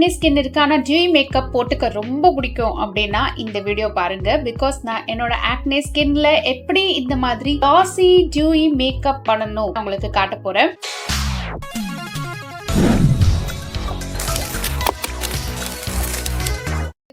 acne skin இருக்கு ஆனா dewy makeup போட்டுக்க ரொம்ப பிடிக்கும் அப்படினா இந்த வீடியோ பாருங்க because நான் என்னோட acne skinல எப்படி இந்த மாதிரி glossy dewy makeup பண்ணனும் உங்களுக்கு காட்ட போறேன்.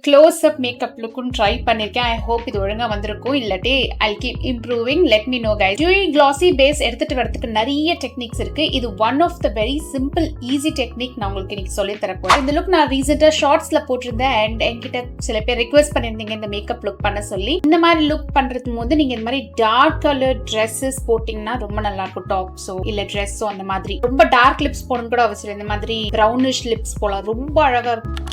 Close up makeup look try பண்ணிருக்கேன். I hope இது ஒழுங்கா வந்திருக்கும். இல்லாட்டி I'll keep improving. Let me know guys. Dewy glossy base எடுத்துட்டு வரதுக்கு நிறைய டெக்னிக்ஸ் இருக்கு. இது one of the very simple easy technique நான் உங்களுக்கு இன்னைக்கு சொல்லி தர போறேன். இந்த லுக் நான் ரீசெண்டா ஷார்ட்ஸ்ல போட்டிருந்தேன் and என்கிட்ட சில பேர் ரிக்வெஸ்ட் பண்ணிருந்தீங்க இந்த மேக்கப் லுக் பண்ண சொல்லி. இந்த மாதிரி லுக் பண்றதுக்கு போது நீங்க இந்த மாதிரி டார்க் கலர் Dresses போட்டீங்கன்னா ரொம்ப நல்லா இருக்கும். டாப்ஸோ இல்ல ட்ரெஸ்ஸோ அந்த மாதிரி. ரொம்ப டார்க் லிப்ஸ் போடணும் கூட அவசியம். இந்த மாதிரி brownish லிப்ஸ் போலாம். ரொம்ப அழகா இருக்கும்.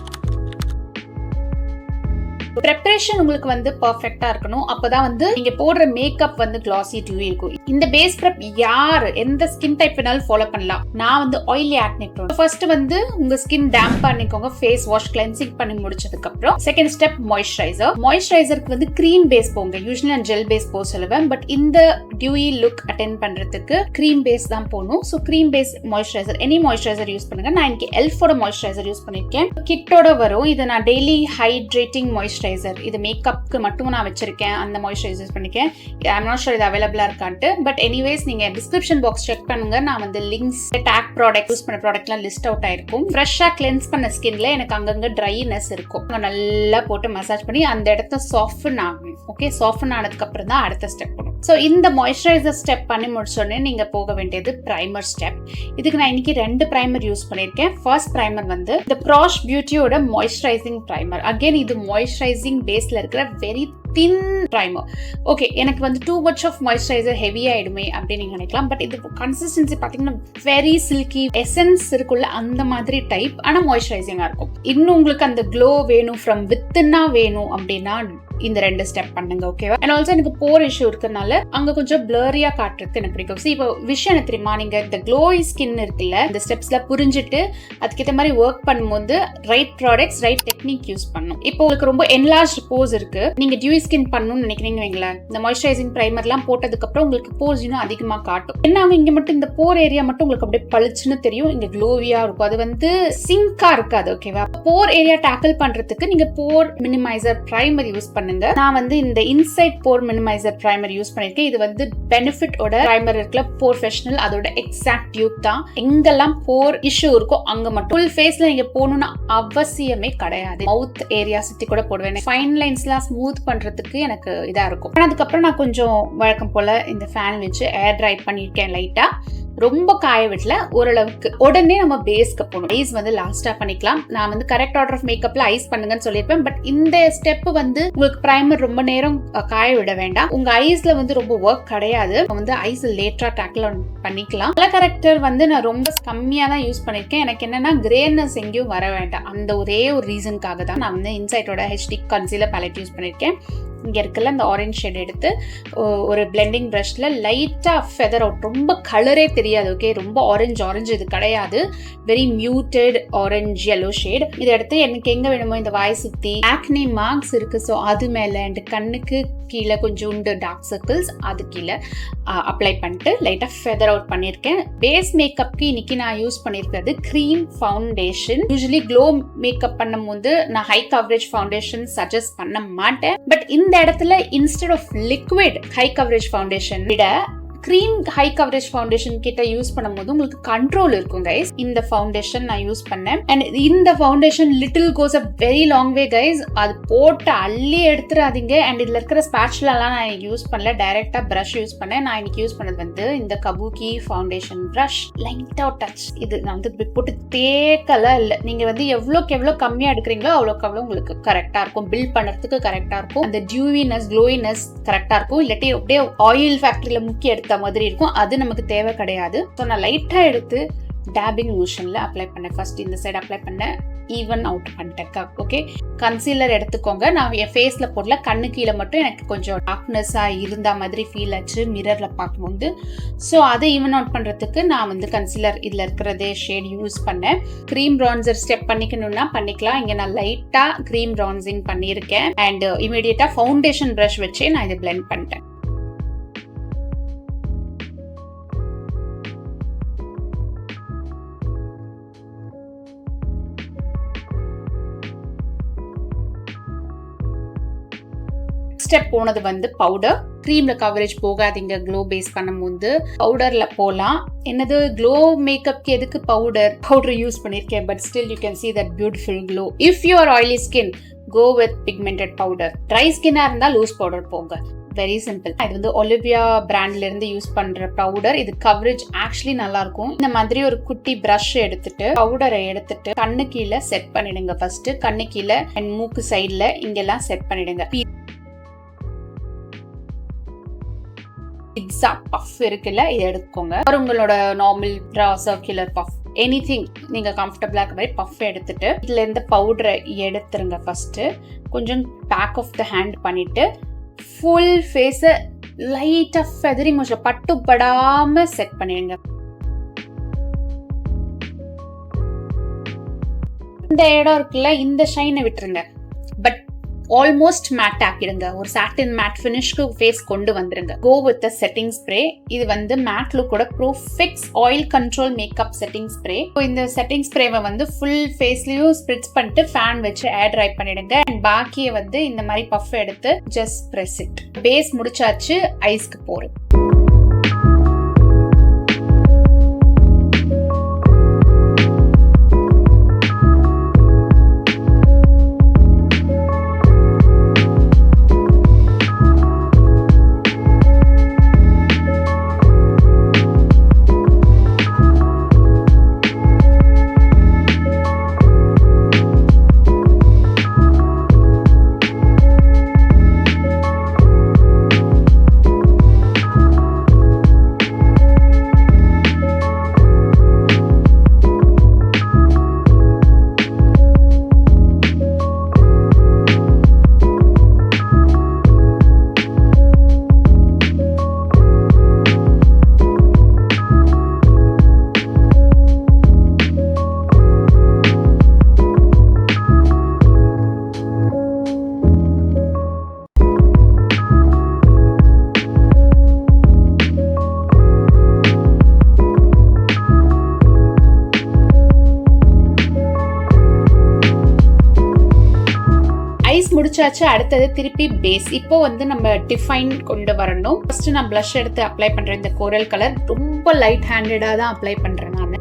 preparation உங்களுக்கு வந்து பெர்ஃபெக்ட்டா இருக்கணும். அப்பதான் வந்து நீங்க போடுற மேக்கப் வந்து glossy dewy இருக்கும். இந்த பேஸ் prep யார் எந்த ஸ்கின் டைப் வேணாலும் ஃபாலோ பண்ணலாம். நான் வந்து oily acne prone. ஃபர்ஸ்ட் வந்து உங்க ஸ்கின் டேம்ப் பண்ணிக்கோங்க. ஃபேஸ் வாஷ் கிளென்சிங் பண்ணி முடிச்சதுக்கு அப்புறம் செகண்ட் ஸ்டெப் மாய்ஸ்சரைசர். மாய்ஸ்சரைசருக்கு வந்து கிரீம் பேஸ் போங்க. யூசுவலி நான் ஜெல் பேஸ் போக சொல்லுவேன். பட் இந்த dewy லுக் அட்டெண்ட் பண்றதுக்கு கிரீம் பேஸ் தான் போகணும். So cream base moisturiser any moisturiser use பண்ணுங்க. நான் இன்னைக்கு எல்ஃபோட மாய்ஸ்சரைசர் யூஸ் பண்ணிருக்கேன். கிட்டோட வரும். இதை நான் டெய்லி ஹைட்ரேட்டிங் மாய்ஸ்சரைசர் இது மேக்கப்க்கு மட்டும் நான் வச்சிருக்கேன். அந்த மாய்ஸ்சரைசர் பண்ணிருக்கேன். ஐம் நாட் ஷூர் இது அவைலபிளா இருக்கான்ட்டு. பட் எனிவேஸ் நீங்க டிஸ்கிரிப்ஷன் பாக்ஸ் செக் பண்ணுங்க. நான் வந்து லிங்க்ஸ் டாக் ப்ராடக்ட் யூஸ் பண்ண ப்ராடக்ட்லாம் லிஸ்ட் அவுட் ஆயிருக்கும். ஃப்ரெஷ்ஷா கிளென்ஸ் பண்ண ஸ்கின்ல எனக்கு அங்கங்க ட்ரைனஸ் இருக்கும். நல்லா போட்டு மசாஜ் பண்ணி அந்த இடத்த சாஃப்டன் ஆகணும். ஓகே, சாஃப்டன் ஆனதுக்கு அப்புறம் தான் அடுத்த ஸ்டெப் பண்ணும். ஸோ இந்த மாய்ஸ்சரைசர் ஸ்டெப் பண்ணி முடிச்சோடனே நீங்க போக வேண்டியது பிரைமர் ஸ்டெப். இதுக்கு நான் இன்னைக்கு 2 பிரைமர் யூஸ் பண்ணிருக்கேன். ஃபர்ஸ்ட் பிரைமர் வந்து இந்த PRAUSH பியூட்டியோட மாய்ஸ்சரைசிங் பிரைமர். அகைன் இது மாய்ஸ்சரைசிங் பேஸ்ல இருக்கிற வெரி தின் பிரைமர். ஓகே, எனக்கு வந்து too much of moisturiser heavy ஆயிடுமே அப்படின்னு நீங்க நினைக்கலாம். பட் இது கன்சிஸ்டன்சி பாத்தீங்கன்னா வெரி சில்கி எசன்ஸ் இருக்குள்ள அந்த மாதிரி டைப். ஆனா மாய்ஸ்சரைசிங்கா இருக்கும். இன்னும் உங்களுக்கு அந்த க்ளோ வேணும் ஃப்ரம் வித்தின்னா வேணும் அப்படின்னா இந்த 2 ஸ்டெப் பண்ணுங்க. ஓகேவா? அண்ட் ஆல்சோ எனக்கு போர் இஷ்யூ இருக்கனால அங்க கொஞ்சம் பிளரியா காட்டுறது எனக்கு பிடிக்கும். ஸோ இப்போ விஷயம் என்ன தெரியுமா, நீங்க இந்த க்ளோய் ஸ்கின் இருக்குல்ல இந்த ஸ்டெப்ஸ்ல புரிஞ்சுட்டு அதுக்கேற்ற மாதிரி ஒர்க் பண்ணும்போது right products right technique use பண்ணும். இப்போ உங்களுக்கு ரொம்ப என்லார்ஜ் போஸ் இருக்கு, நீங்க டியூ ஸ்கின் பண்ணணும்னு நினைக்கிறீங்க வைங்களேன். இந்த மாய்ஸ்சரைசிங் பிரைமர்லாம் போட்டதுக்கு அப்புறம் உங்களுக்கு போர்ஸ் இன்னும் அதிகமா காட்டும். என்ன இங்க மட்டும் இந்த போர் ஏரியா மட்டும் உங்களுக்கு அப்படியே பளிச்சுன்னு தெரியும். இங்க க்ளோவியா இருக்கும். அது வந்து சிங்கா இருக்காது. ஓகேவா? போர் ஏரியா டேக்கிள் பண்றதுக்கு நீங்க போர் மினிமைசர் பிரைமர் யூஸ் பண்ணுங்க. நான் வந்து இந்த இன்சைட் போர் மினிமைசர் பிரைமர் யூஸ் பண்ணிருக்கேன். இது வந்து பெனிஃபிட் ஓட பிரைமர் இருக்குல ப்ரொஃபஷனல் அதோட எக்ஸாக்ட் டியூப் தான். எங்கெல்லாம் போர் இஷ்யூ இருக்கோ அங்க மட்டும். ஃபுல் ஃபேஸ்ல நீங்க போகணும்னு அவசியமே கிடையாது. மவுத் ஏரியா சுத்தி கூட போடுவேன். ஃபைன் லைன்ஸ்லாம் ஸ்மூத் பண்றதுக்கு எனக்கு இதா இருக்கும். அதுக்கப்புறம் நான் கொஞ்சம் வழக்கம் போல இந்த ஃபேன் வச்சு ஏர் ட்ரை பண்ணிருக்கேன். லைட்டா ரொம்ப காய விடல, ஓரளவுக்கு. உடனே நம்ம பேஸ்க்கு போகணும். ஐஸ் வந்து லாஸ்டா பண்ணிக்கலாம். நான் வந்து கரெக்ட் ஆர்டர் ஆஃப் மேக்கப்ல ஐஸ் பண்ணுங்கன்னு சொல்லியிருப்பேன். பட் இந்த ஸ்டெப் வந்து உங்களுக்கு பிரைமர் ரொம்ப நேரம் காய விட வேண்டாம். உங்க ஐஸ்ல வந்து ரொம்ப ஒர்க் கிடையாது. வந்து ஐஸ் லேட்டரா டேக்கிள் பண்ணிக்கலாம். கலர் கரெக்டர் வந்து நான் ரொம்ப கம்மியா தான் யூஸ் பண்ணிருக்கேன். எனக்கு என்னன்னா கிரேனஸ் எங்கேயும் வர வேண்டாம். அந்த ஒரே ஒரு ரீசனுக்காக தான் நான் வந்து இன்சைட்டோட HD கன்சீலர் பேலட் யூஸ் பண்ணிருக்கேன். இங்க இருக்குல்ல இந்த ஆரஞ்ச் ஷேட் எடுத்து ஒரு பிளெண்டிங் பிரஷ்ல லைட்டா ஃபெதர் அவுட். ரொம்ப கலரே தெரியாது. ஓகே, ரொம்ப ஆரஞ்சு இது கிடையாது. Very muted orange yellow shade. இதை எடுத்து எனக்கு எங்க வேணுமோ இந்த வாய் சுத்தி ஆக்னி மார்க்ஸ் இருக்கு, ஸோ அது மேல அண்ட் கண்ணுக்கு கீழே கொஞ்சோண்டு டார்க் சர்க்கிள்ஸ் அது கீழே அப்ளை பண்ணிட்டு லைட்டா ஃபெதர் அவுட் பண்ணிருக்கேன். பேஸ் மேக்கப்க்கு இன்னைக்கு நான் யூஸ் பண்ணிருக்கிறது cream foundation. Usually glow makeup பண்ணும் போது நான் ஹை கவரேஜ் ஃபவுண்டேஷன் சஜஸ்ட் பண்ண மாட்டேன். பட் இந்த இடத்துல instead of liquid high coverage foundation விட கிரீம் ஹை கவரேஜ் ஃபவுண்டேஷன் கிட்ட யூஸ் பண்ணும்போது உங்களுக்கு கண்ட்ரோல் இருக்கும் கைஸ். இந்த ஃபவுண்டேஷன் நான் யூஸ் பண்ணேன். அண்ட் இந்த foundation little goes a very long way guys. அது போட்டு அள்ளி எடுத்துறாதீங்க. அண்ட் இதுல இருக்கிற ஸ்பேச்சுலாம் நான் யூஸ் பண்ணல, டைரக்டா பிரஷ் யூஸ் பண்ணேன். நான் இன்னைக்கு யூஸ் பண்ணது வந்து இந்த கபூக்கி ஃபவுண்டேஷன் பிரஷ். லைட்டா டச். இது நான் வந்து போட்டு தேக்கல இல்ல. நீங்க வந்து எவ்வளோக்கு எவ்வளோ கம்மியா எடுக்கிறீங்களோ அவ்வளோக்கு அவ்வளோ உங்களுக்கு கரெக்டா இருக்கும். பில்ட் பண்றதுக்கு கரெக்டா இருக்கும். அந்த டியூவினஸ் க்ளோயினஸ் கரெக்டா இருக்கும். இல்லாட்டி அப்படியே ஆயில் ஃபேக்டரியில முக்கிய எடுத்த மாதிரி இருக்கும். அது நமக்கு தேவை கிடையாது. ஸோ நான் லைட்டா எடுத்து டேபிங் மோஷன்ல அப்ளை பண்ணேன். ஃபர்ஸ்ட் இந்த சைடு அப்ளை பண்ணேன், ஈவன் அவுட் பண்ணிட்டேன். ஓகே, கன்சீலர் எடுத்துக்கோங்க. நான் என் ஃபேஸ்ல போடல, கண்ணு கீழே மட்டும் எனக்கு கொஞ்சம் டார்க்னஸா இருந்த மாதிரி ஃபீல் ஆச்சு மிரர்ல பார்க்கும்போது. ஸோ அதை ஈவன் அவுட் பண்றதுக்கு நான் வந்து கன்சீலர் இதுல இருக்கிறதே ஷேட் யூஸ் பண்ணேன். கிரீம் பிரான்சர் ஸ்டெப் பண்ணிக்கணும்னா பண்ணிக்கலாம். இங்க நான் லைட்டா கிரீம் பிரான்சிங் பண்ணியிருக்கேன். அண்ட் இமீடியட்டா ஃபவுண்டேஷன் பிரஷ் வச்சே நான் இதை பிளெண்ட் பண்ணிட்டேன். நெக்ஸ்ட் ஸ்டெப் போனது வந்து பவுடர். க்ரீம்ல கவரேஜ் போகாதீங்க. க்ளோ பேஸ் பண்ணும்போது பவுடர்ல போலாம். என்னது க்ளோ மேக்கப்க்கு எதுக்கு பவுடர் யூஸ் பண்ணிருக்கேன், but still you can see that beautiful glow. If you are oily skin, go with pigmented powder. Dry skin இருந்தா லூஸ் பவுடர் போங்க. Very simple. இது வந்து ஒலிவியா பிராண்ட்ல இருந்து யூஸ் பண்ற பவுடர். இது கவரேஜ் ஆக்சுவலி நல்லா இருக்கும். இந்த மாதிரி ஒரு குட்டி பிரஷ் எடுத்துட்டு பவுடரை எடுத்துட்டு கண்ணு கீழே செட் பண்ணிடுங்க. ஃபர்ஸ்ட் கண்ணு கீழே அண்ட் மூக்கு சைட்ல இங்கெல்லாம் செட் பண்ணிடுங்க. பிட்ஸா பஃப் இருக்குல்ல, இதை எடுத்துக்கோங்க. உங்களோட நார்மல் சர்க்குலர் பஃப் எனிதிங் நீங்க கம்ஃபர்டபிளா இருக்க மாதிரி பஃப் எடுத்துட்டு இதுல இருந்து பவுடரை எடுத்துருங்க. ஃபர்ஸ்ட் கொஞ்சம் பேக் ஆஃப் த ஹேண்ட் பண்ணிட்டு ஃபுல் ஃபேஸை லைட்டா ஃபெதரி மோஷன் பட்டுப்படாம செட் பண்ணிடுங்க. இந்த இடம் இருக்குல்ல, இந்த ஷைனை விட்டுருங்க. பட் ஆல்மோஸ்ட் மேட் ஆக்கிடுங்க. ஒரு சாட்டின் மேட் ஃபினிஷ்க்கு ஃபேஸ் கொண்டு வந்துருங்க. Go with the setting spray. இது வந்து மேட் லுக்கோட ப்ரூஃபிக்ஸ் oil control makeup setting spray. இந்த செட்டிங் ஸ்ப்ரேவை வந்து ஃபுல் ஃபேஸ்லயும் ஸ்ப்ரிட்ஸ் பண்ணிட்டு ஃபேன் வச்சு ஏர் ட்ரை பண்ணிடுங்க. அண்ட் பாக்கியை வந்து இந்த மாதிரி பஃப் எடுத்து ஜஸ்ட் பிரஸ் இட். பேஸ் முடிச்சாச்சு. ஐஸ்க்கு போறேன். முடிச்சாச்சு. அடுத்தது திருப்பி பேஸ். இப்போ வந்து நம்ம டிஃபைன் கொண்டு வரணும். ஃபர்ஸ்ட் நான் பிளஷ் எடுத்து அப்ளை பண்றேன். இந்த கோரல் கலர் ரொம்ப லைட் ஹேண்டடா தான் அப்ளை பண்றேன் நான்.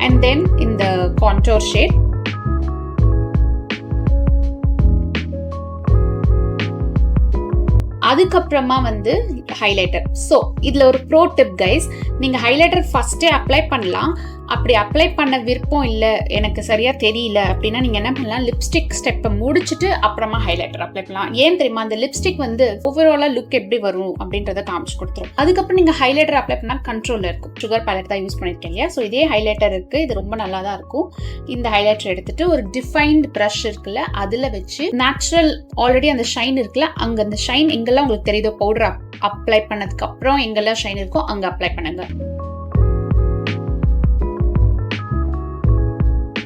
And then இந்த contour shade. அதுக்கப்புறமா வந்து ஹைலைட்டர். ஸோ இதுல ஒரு ப்ரோ டிப் கைஸ், நீங்க ஹைலைட்டர் ஃபர்ஸ்டே அப்ளை பண்ணலாம். அப்படி அப்ளை பண்ண விருப்பம் இல்லை, எனக்கு சரியா தெரியல அப்படின்னா நீங்க என்ன பண்ணலாம், லிப்ஸ்டிக் ஸ்டெப்பை முடிச்சுட்டு அப்புறமா ஹைலைட்டர் அப்ளை பண்ணலாம். ஏன் தெரியுமா, அந்த லிப்ஸ்டிக் வந்து ஓவராலா லுக் எப்படி வரும் அப்படின்றத காமிச்சு கொடுத்துரும். அதுக்கப்புறம் நீங்க ஹைலைட்டர் அப்ளை பண்ணா கண்ட்ரோல்ல இருக்கும். சுகர் பேலட் தான் யூஸ் பண்ணிருக்கேன் இல்லையா, ஸோ இதே ஹைலைட்டர் இருக்கு. இது ரொம்ப நல்லா தான் இருக்கும். இந்த ஹைலைட்டர் எடுத்துட்டு ஒரு டிஃபைன்ட் ப்ரஷ் இருக்குல்ல, அதுல வச்சு நேச்சுரல் ஆல்ரெடி அந்த ஷைன் இருக்குல்ல, அங்க அந்த ஷைன் எங்கெல்லாம் உங்களுக்கு தெரியுதோ பவுடர் அப்ளை பண்ணதுக்கு அப்புறம் எங்கெல்லாம் ஷைன் இருக்கோ அங்க அப்ளை பண்ணுங்க.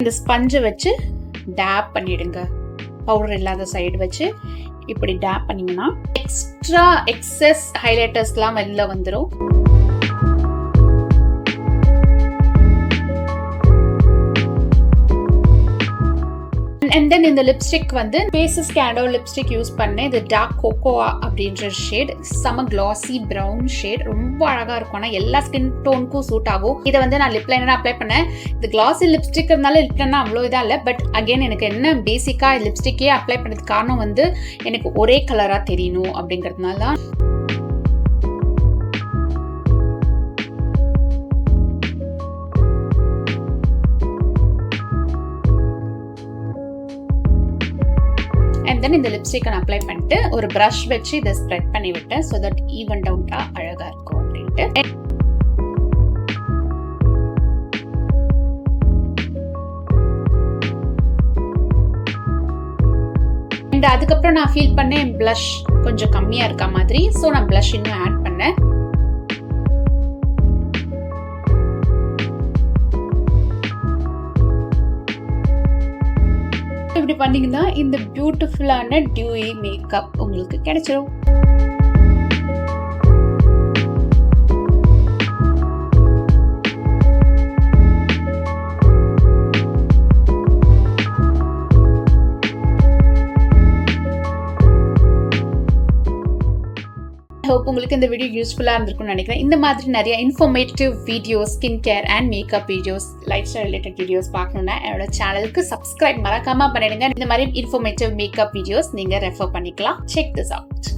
இந்த ஸ்பஞ்சை வச்சு டேப் பண்ணிடுங்க. பவுடர் இல்லாத சைடு வச்சு இப்படி டேப் பண்ணீங்கன்னா எக்ஸ்ட்ரா எக்ஸஸ் ஹைலைட்டர்ஸ்லாம் வெளில வந்துடும். And then இந்த லிப்ஸ்டிக் வந்து ஃபேஸஸ் கேண்டோ லிப்ஸ்டிக் யூஸ் பண்ணேன். இது டார்க் கோகோவா அப்படின்ற ஷேட், செம கிளாசி ப்ரௌன் ஷேட், ரொம்ப அழகா இருக்கும். ஆனால் எல்லா ஸ்கின் டோனுக்கும் சூட் ஆகும். இதை வந்து நான் லிப் லைனர் அப்ளை பண்ணேன். இது கிளாசி லிப்ஸ்டிக் இருந்தாலும் லிப் லைனர் அவ்வளோ இதாக இல்லை. பட் அகெயின் எனக்கு என்ன பேசிக்கா லிப்ஸ்டிக்கே அப்ளை பண்ணதுக்கு காரணம் வந்து எனக்கு ஒரே கலரா தெரியணும் அப்படிங்கிறதுனால தான். And then இந்த லிப்ஸ்டிக்கை நான் அப்ளை பண்ணிட்டு ஒரு ப்ரஷ் வச்சு இதை ஸ்ப்ரெட் பண்ணி விட்டேன். ஸோ தட் ஈவன் அவுட்டா அழகா இருக்கும் அப்படின்ட்டு. அண்ட் அதுக்கப்புறம் நான் ஃபீல் பண்ணேன் ப்ளஷ் கொஞ்சம் கம்மியா இருக்க மாதிரி. ஸோ நான் ப்ளஷ் இன்னும் ஆட் பண்ணேன். இப்படி பண்ணீங்கன்னா இந்த பியூட்டிஃபுல்லான டியூவி மேக்கப் உங்களுக்கு கிடைச்சிடும். hope உங்களுக்கு இந்த வீடியோ யூஸ்ஃபுல்லா இருந்திருக்கும்னு நினைக்கிறேன். இந்த மாதிரி நிறைய informative videos, skin care and makeup videos, life style related videos பார்க்கணும்னா என்னோட சேனலுக்கு சப்ஸ்கிரைப் மறக்காம பண்ணிடுங்க. இந்த மாதிரி இன்ஃபர்மேட்டிவ் மேக்கப் வீடியோஸ் நீங்க ரெஃபர் பண்ணிக்கலாம். Check this out.